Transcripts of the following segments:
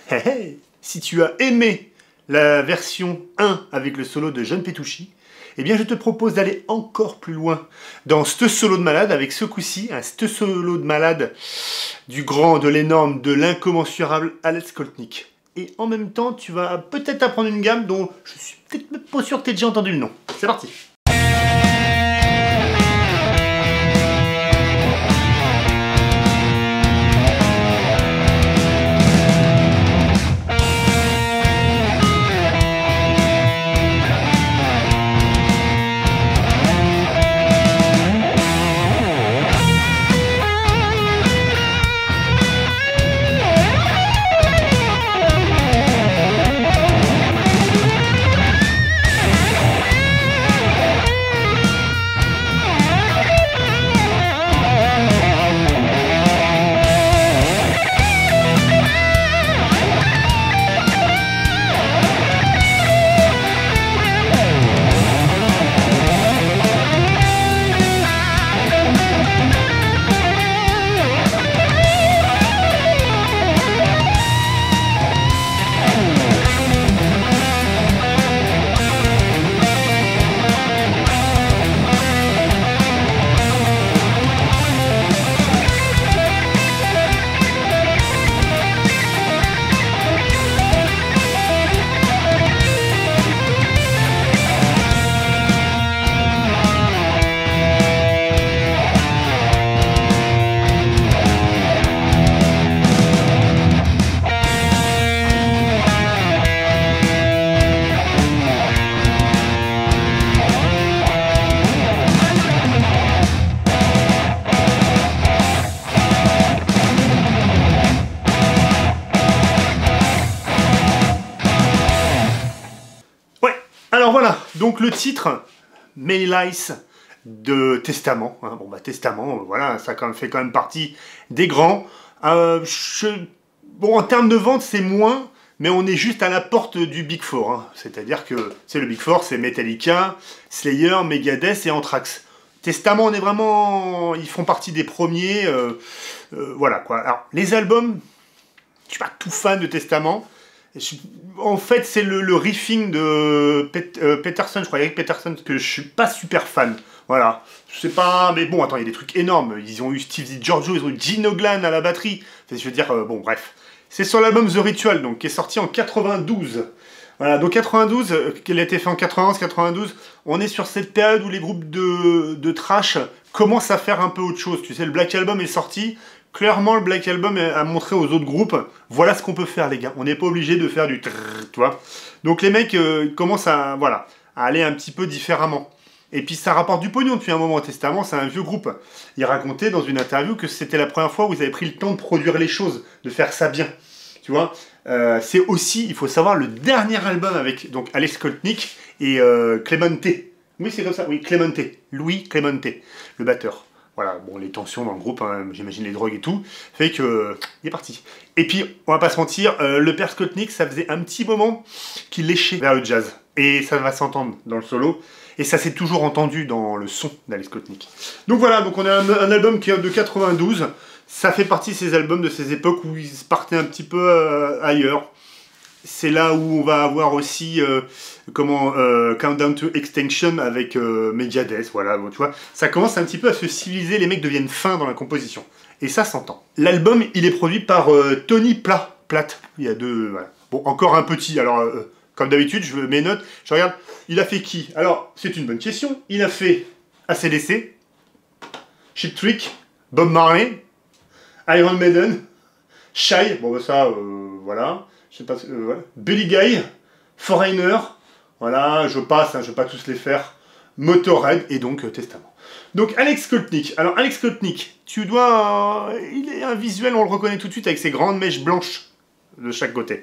Hey, hey. Si tu as aimé la version 1 avec le solo de John Petrucci, eh bien je te propose d'aller encore plus loin dans ce solo de malade avec ce coup-ci, ce solo de malade du grand, de l'énorme, de l'incommensurable Alex Koltnik. Et en même temps, tu vas peut-être apprendre une gamme dont je suis peut-être même pas sûr que tu aies déjà entendu le nom. C'est parti. Alors voilà, donc le titre, Many Lies de Testament. Hein, bon bah Testament, voilà, ça fait quand même partie des grands. Bon, en termes de vente, c'est moins, mais on est juste à la porte du Big Four. Hein. C'est-à-dire que c'est le Big Four, c'est Metallica, Slayer, Megadeth et Anthrax. Testament, on est vraiment... Ils font partie des premiers. Voilà quoi. Alors, les albums, je suis pas tout fan de Testament. En fait, c'est le riffing de Peterson, je crois, Eric Peterson, que je suis pas super fan. Voilà. Je sais pas, mais bon, attends, il y a des trucs énormes. Ils ont eu Steve DiGiorgio, ils ont eu Gino Glan à la batterie. Enfin, je veux dire, bon, bref. C'est sur l'album The Ritual, donc, qui est sorti en 92. Voilà, donc 92, qu'il a été fait en 91, 92, on est sur cette période où les groupes de thrash commencent à faire un peu autre chose. Tu sais, le Black Album est sorti. Clairement, le Black Album a montré aux autres groupes, voilà ce qu'on peut faire, les gars. On n'est pas obligé de faire du trrr, tu vois. Donc les mecs commencent à, voilà, à aller un petit peu différemment. Et puis ça rapporte du pognon depuis un moment. Testament, c'est un vieux groupe. Il racontait dans une interview que c'était la première fois où ils avaient pris le temps de produire les choses, de faire ça bien. Tu vois, c'est aussi, il faut savoir, le dernier album avec donc Alex Koltnik et Clemente. Oui, c'est comme ça, oui, Clemente. Louis Clemente, le batteur. Voilà, bon, les tensions dans le groupe, hein, j'imagine les drogues et tout, fait que il est parti. Et puis, on va pas se mentir, le père Koltnik, ça faisait un petit moment qu'il léchait vers le jazz. Et ça va s'entendre dans le solo. Et ça s'est toujours entendu dans le son d'Alex Koltnik. Donc voilà, donc on a un album qui est de 92. Ça fait partie de ces albums de ces époques où ils partaient un petit peu ailleurs. C'est là où on va avoir aussi Countdown to Extinction avec Megadeth, voilà, bon, tu vois. Ça commence un petit peu à se civiliser, les mecs deviennent fins dans la composition. Et ça s'entend. L'album, il est produit par Tony Platt. Il y a deux, voilà. Bon, encore un petit, alors, comme d'habitude, je mes notes, je regarde, il a fait qui? Alors, c'est une bonne question. Il a fait AC/DC, Cheap Trick, Bob Marley, Iron Maiden, Shy, bon bah ça, voilà. Je sais pas, voilà. Billy Guy, Foreigner, voilà, je passe, hein, je vais pas tous les faire, Motorhead et donc Testament. Donc Alex Koltnik. Alors Alex Koltnik, tu dois, il est un visuel, on le reconnaît tout de suite avec ses grandes mèches blanches de chaque côté.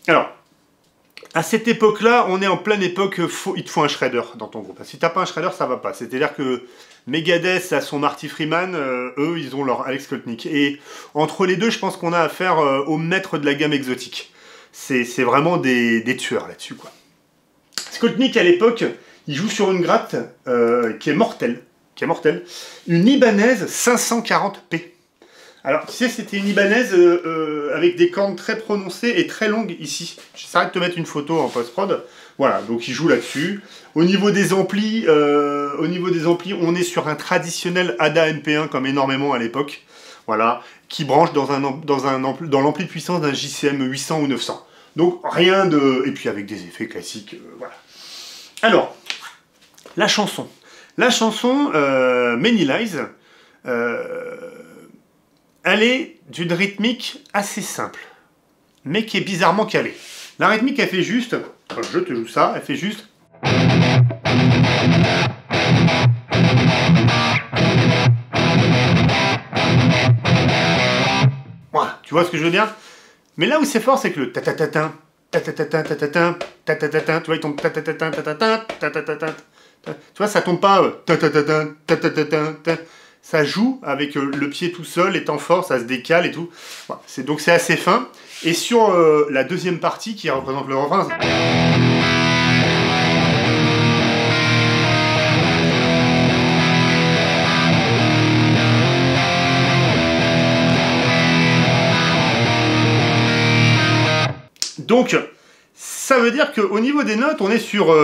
Alors, à cette époque-là, on est en pleine époque, il te faut un shredder dans ton groupe. Si t'as pas un shredder, ça va pas. C'est-à-dire que Megadeth a son Marty Freeman, eux, ils ont leur Alex Koltnik. Et entre les deux, je pense qu'on a affaire au maître de la gamme exotique. C'est vraiment des tueurs là-dessus, quoi. Koltnik, à l'époque, il joue sur une gratte qui est mortelle. Une Ibanez 540p. Alors, tu sais, c'était une Ibanaise avec des cornes très prononcées et très longues ici. J'essaierai de te mettre une photo en post-prod. Voilà, donc il joue là-dessus. Au niveau des amplis, on est sur un traditionnel ADA MP1 comme énormément à l'époque. Voilà, qui branche dans l'ampli de puissance d'un JCM 800 ou 900. Donc rien de... Et puis avec des effets classiques, voilà. Alors, la chanson. La chanson, Many Lies, elle est d'une rythmique assez simple, mais qui est bizarrement calée. La rythmique, elle fait juste... Quand je te joue ça, elle fait juste... Voilà, tu vois ce que je veux dire? Mais là où c'est fort, c'est que le ta-ta-ta-tin, ta-ta-ta-tin, ta-ta-tin, ta-ta-ta-tin, tu vois, il tombe ta-ta-ta-tin, ta-ta-tin, ta-ta-ta-tin. Tu vois, ça tombe pas ta-ta-ta-tin, ta-ta-ta-tin. Ça joue avec le pied tout seul, étant fort, ça se décale et tout. Voilà, donc c'est assez fin. Et sur la deuxième partie qui représente le refrain... Donc, ça veut dire qu'au niveau des notes, on est sur...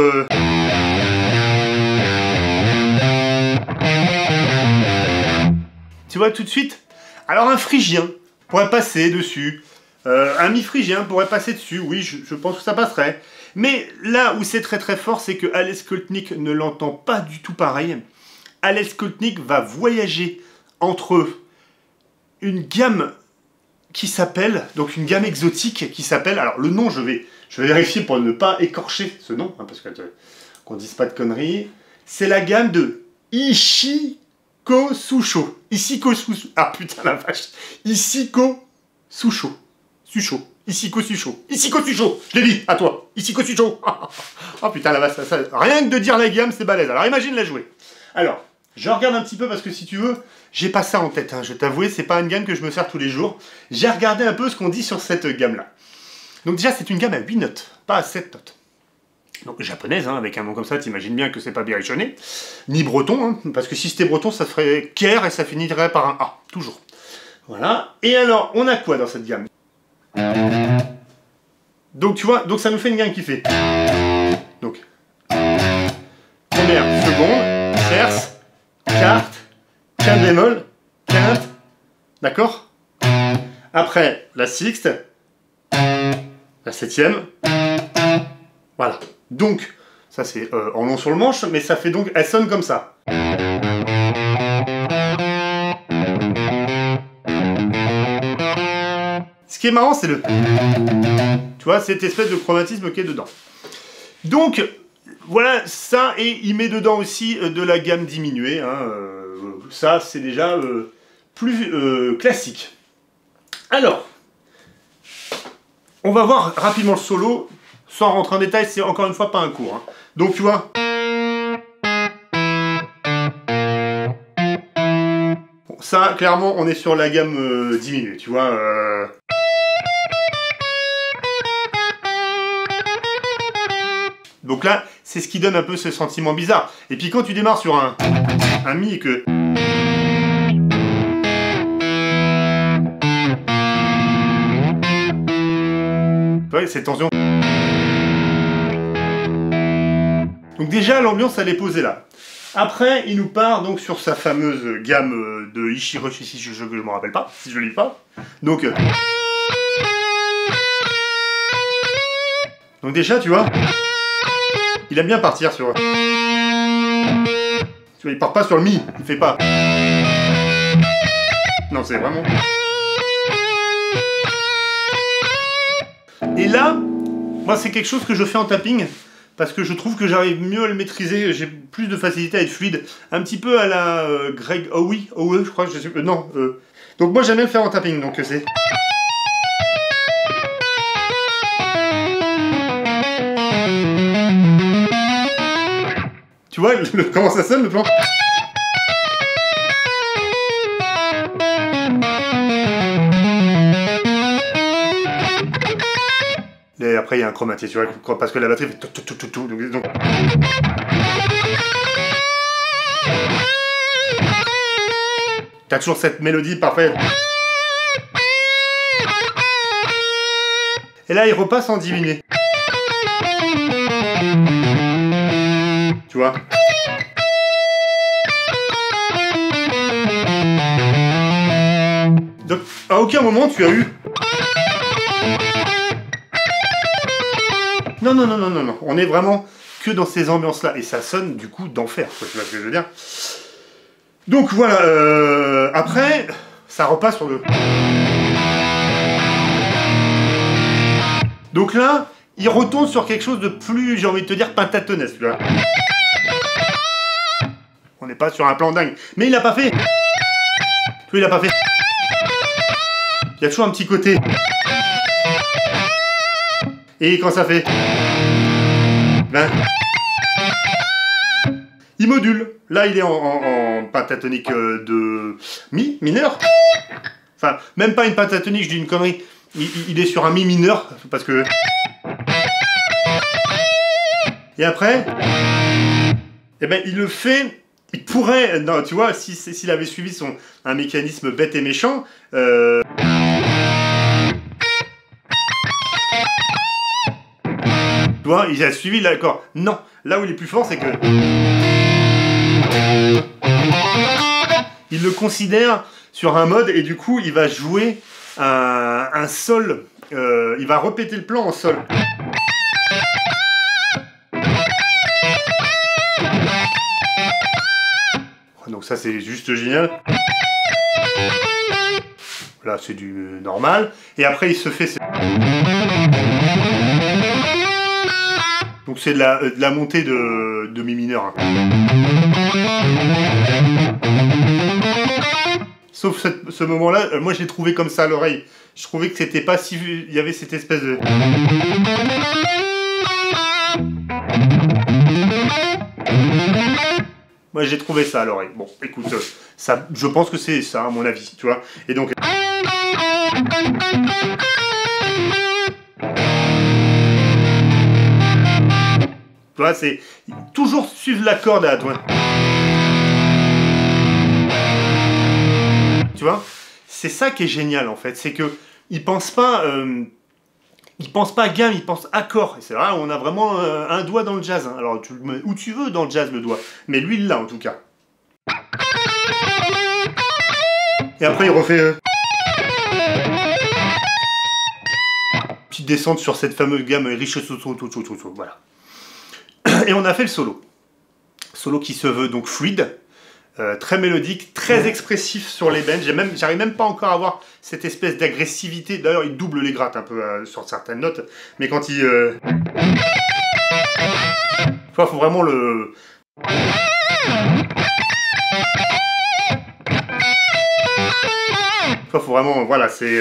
Tu vois tout de suite? Alors un phrygien pourrait passer dessus. Un mi-phrygien pourrait passer dessus. Oui, je pense que ça passerait. Mais là où c'est très très fort, c'est que Alex Koltnik ne l'entend pas du tout pareil. Alex Koltnik va voyager entre une gamme qui s'appelle, donc une gamme exotique qui s'appelle, alors le nom je vais vérifier pour ne pas écorcher ce nom, hein, parce qu'on dise pas de conneries, c'est la gamme de Ishiko Susho. Ishiko Susho. Ah putain la vache. Ishiko Susho. Susho. Ishiko Susho. Ishiko Susho. Je l'ai dit, à toi. Ishiko Susho. Oh putain la vache, rien que de dire la gamme, c'est balèze. Alors imagine la jouer. Alors, je regarde un petit peu parce que si tu veux, j'ai pas ça en tête, hein, je t'avoue, c'est pas une gamme que je me sers tous les jours. J'ai regardé un peu ce qu'on dit sur cette gamme-là. Donc déjà, c'est une gamme à 8 notes, pas à 7 notes. Donc japonaise, hein, avec un nom comme ça, t'imagines bien que c'est pas berrichonné, ni breton, hein, parce que si c'était breton, ça ferait Ker et ça finirait par un A, toujours. Voilà. Et alors, on a quoi dans cette gamme? Donc tu vois, donc ça nous fait une gamme qui fait... Donc... Première, seconde, tierce, quarte, quinte bémol, quinte, d'accord? Après, la sixte, la septième, voilà. Donc, ça c'est en long sur le manche, mais ça fait donc, elle sonne comme ça. Ce qui est marrant, c'est le... Tu vois, cette espèce de chromatisme qui est dedans. Donc, voilà, ça, et il met dedans aussi de la gamme diminuée, hein, ça c'est déjà plus classique. Alors, on va voir rapidement le solo, sans rentrer en détail, c'est encore une fois pas un cours. Hein. Donc tu vois... Bon, ça, clairement, on est sur la gamme diminuée, tu vois... Donc là, c'est ce qui donne un peu ce sentiment bizarre. Et puis quand tu démarres sur un mi et que... Ouais, cette tension. Donc déjà, l'ambiance, elle est posée là. Après, il nous part donc sur sa fameuse gamme de Ishiro Shishijo, que je ne me rappelle pas, si je ne lis pas. Donc déjà, tu vois... Il aime bien partir sur... Tu vois, il part pas sur le mi, il fait pas... Non, c'est vraiment... Et là, moi, c'est quelque chose que je fais en tapping, parce que je trouve que j'arrive mieux à le maîtriser, j'ai plus de facilité à être fluide. Un petit peu à la Greg Howe, je crois, je sais plus... non. Donc moi, j'aime bien le faire en tapping, donc c'est... Tu vois comment ça sonne le plan? Et après il y a un chromatisme, tu vois, parce que la batterie fait tout. Donc... T'as toujours cette mélodie parfaite. Et là, il repasse en diminué. Tu vois? Donc, à aucun moment tu as eu... Non, non, non, non, non, non. On est vraiment que dans ces ambiances-là. Et ça sonne, du coup, d'enfer. Tu vois ce que je veux dire? Donc, voilà. Après, ça repasse sur le... Donc là, il retourne sur quelque chose de plus, j'ai envie de te dire, pentatonesque. Tu vois. On n'est pas sur un plan dingue. Mais il l'a pas fait. Tu vois, il l'a pas fait. Il y a toujours un petit côté. Et quand ça fait... Ben... Il module. Là, il est en pentatonique de mi mineur. Enfin, même pas une pentatonique, je dis une connerie. Il est sur un mi mineur, parce que... Et après... Eh ben, il le fait... Il pourrait... Non, tu vois, s'il avait suivi un mécanisme bête et méchant... Tu vois, il a suivi l'accord. Non, là où il est plus fort, c'est que... Il le considère sur un mode, et du coup, il va jouer un sol. Il va répéter le plan en sol. Donc ça, c'est juste génial. Là, c'est du normal. Et après, il se fait... Donc c'est de la montée de mi mineur. Sauf ce moment-là, moi j'ai trouvé comme ça à l'oreille. Je trouvais que c'était pas si... Il y avait cette espèce de... Moi j'ai trouvé ça à l'oreille. Bon, écoute, ça, je pense que c'est ça à mon avis, tu vois. Et donc... Tu vois, c'est toujours suivre la corde à toi. Tu vois, c'est ça qui est génial en fait, c'est que il pense pas gamme, il pense accord. Et c'est vrai, on a vraiment un doigt dans le jazz. Hein. Alors tu le mets où tu veux dans le jazz le doigt, mais lui il l'a en tout cas. Et après il refait. Petite descente sur cette fameuse gamme riche voilà. Et on a fait le solo. Solo qui se veut donc fluide, très mélodique, très expressif sur les bends. J'arrive même pas encore à avoir cette espèce d'agressivité. D'ailleurs, il double les grattes un peu sur certaines notes. Mais quand il... faut vraiment le... Faut vraiment... Voilà, c'est...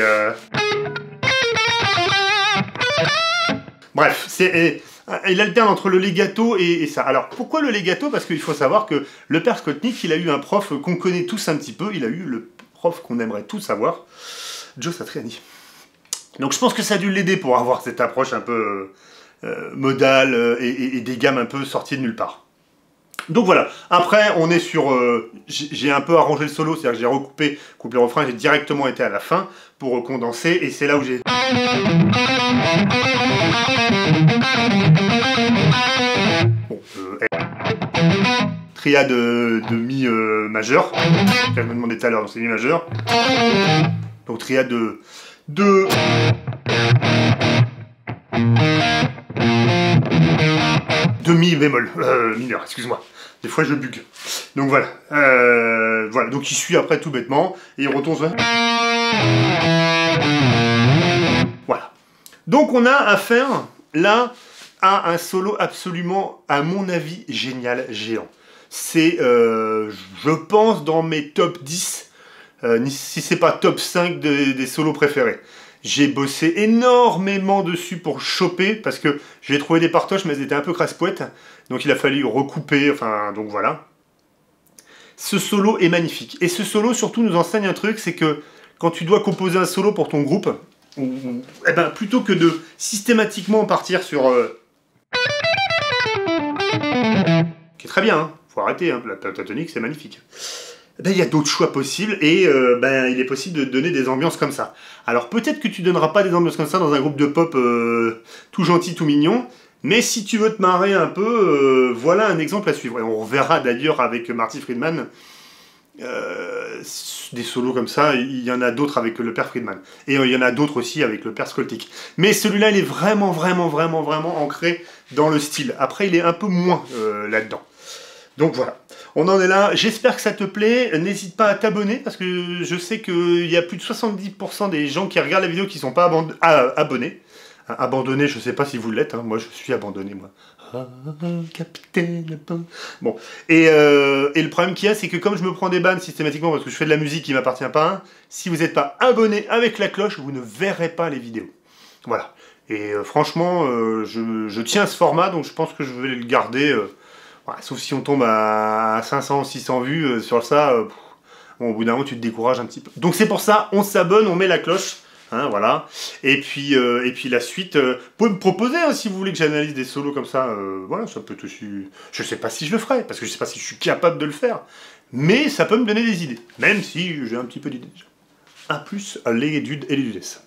Bref, c'est... Il alterne entre le legato et ça. Alors, pourquoi le legato? Parce qu'il faut savoir que le père Skotnick, il a eu un prof qu'on connaît tous un petit peu. Il a eu le prof qu'on aimerait tous avoir, Joe Satriani. Donc, je pense que ça a dû l'aider pour avoir cette approche un peu modale et des gammes un peu sorties de nulle part. Donc voilà. Après, on est sur... j'ai un peu arrangé le solo, c'est-à-dire que j'ai recoupé couplet-refrain, j'ai directement été à la fin pour condenser, et c'est là où j'ai... Bon, triade de mi majeur, qu'elle me demandait tout à l'heure, donc c'est mi majeur. Donc triade de mi bémol, mineur, excuse-moi. Des fois je bug. Donc voilà. Voilà, donc il suit après tout bêtement, et il retourne sur... Voilà. Donc on a affaire, là, à un solo absolument, à mon avis, génial, géant. C'est, je pense, dans mes top 10, si c'est pas top 5 des solos préférés. J'ai bossé énormément dessus pour choper, parce que j'ai trouvé des partoches, mais elles étaient un peu crasse-pouettes. Donc il a fallu recouper, enfin, donc voilà. Ce solo est magnifique. Et ce solo, surtout, nous enseigne un truc, c'est que quand tu dois composer un solo pour ton groupe, eh ben, plutôt que de systématiquement partir sur... qui est très bien, hein. Faut arrêter, hein. La pentatonique, c'est magnifique. ben, il y a d'autres choix possibles et ben, il est possible de donner des ambiances comme ça. Alors peut-être que tu donneras pas des ambiances comme ça dans un groupe de pop tout gentil, tout mignon, mais si tu veux te marrer un peu, voilà un exemple à suivre. Et on verra d'ailleurs avec Marty Friedman des solos comme ça, il y en a d'autres avec le père Friedman. Et il y en a d'autres aussi avec le père Skoltik. Mais celui-là, il est vraiment, vraiment, vraiment, vraiment ancré dans le style. Après, il est un peu moins là-dedans. Donc voilà, on en est là. J'espère que ça te plaît. N'hésite pas à t'abonner parce que je sais qu'il y a plus de 70% des gens qui regardent la vidéo qui ne sont pas abonnés. Abandonné, je sais pas si vous l'êtes, hein. Moi je suis abandonné, moi. Ah, capitaine. Bon, et le problème qu'il y a, c'est que comme je me prends des bannes systématiquement parce que je fais de la musique qui ne m'appartient pas, hein, si vous n'êtes pas abonné avec la cloche, vous ne verrez pas les vidéos. Voilà. Et franchement, je tiens à ce format, donc je pense que je vais le garder. Voilà, sauf si on tombe à 500 ou 600 vues sur ça, bon, au bout d'un moment tu te décourages un petit peu. Donc c'est pour ça, on s'abonne, on met la cloche. Hein, voilà. Et puis la suite, vous pouvez me proposer hein, si vous voulez que j'analyse des solos comme ça. Voilà, ça peut aussi. Je sais pas si je le ferai, parce que je sais pas si je suis capable de le faire. Mais ça peut me donner des idées, même si j'ai un petit peu d'idées. A plus, les dudes et les dudesses.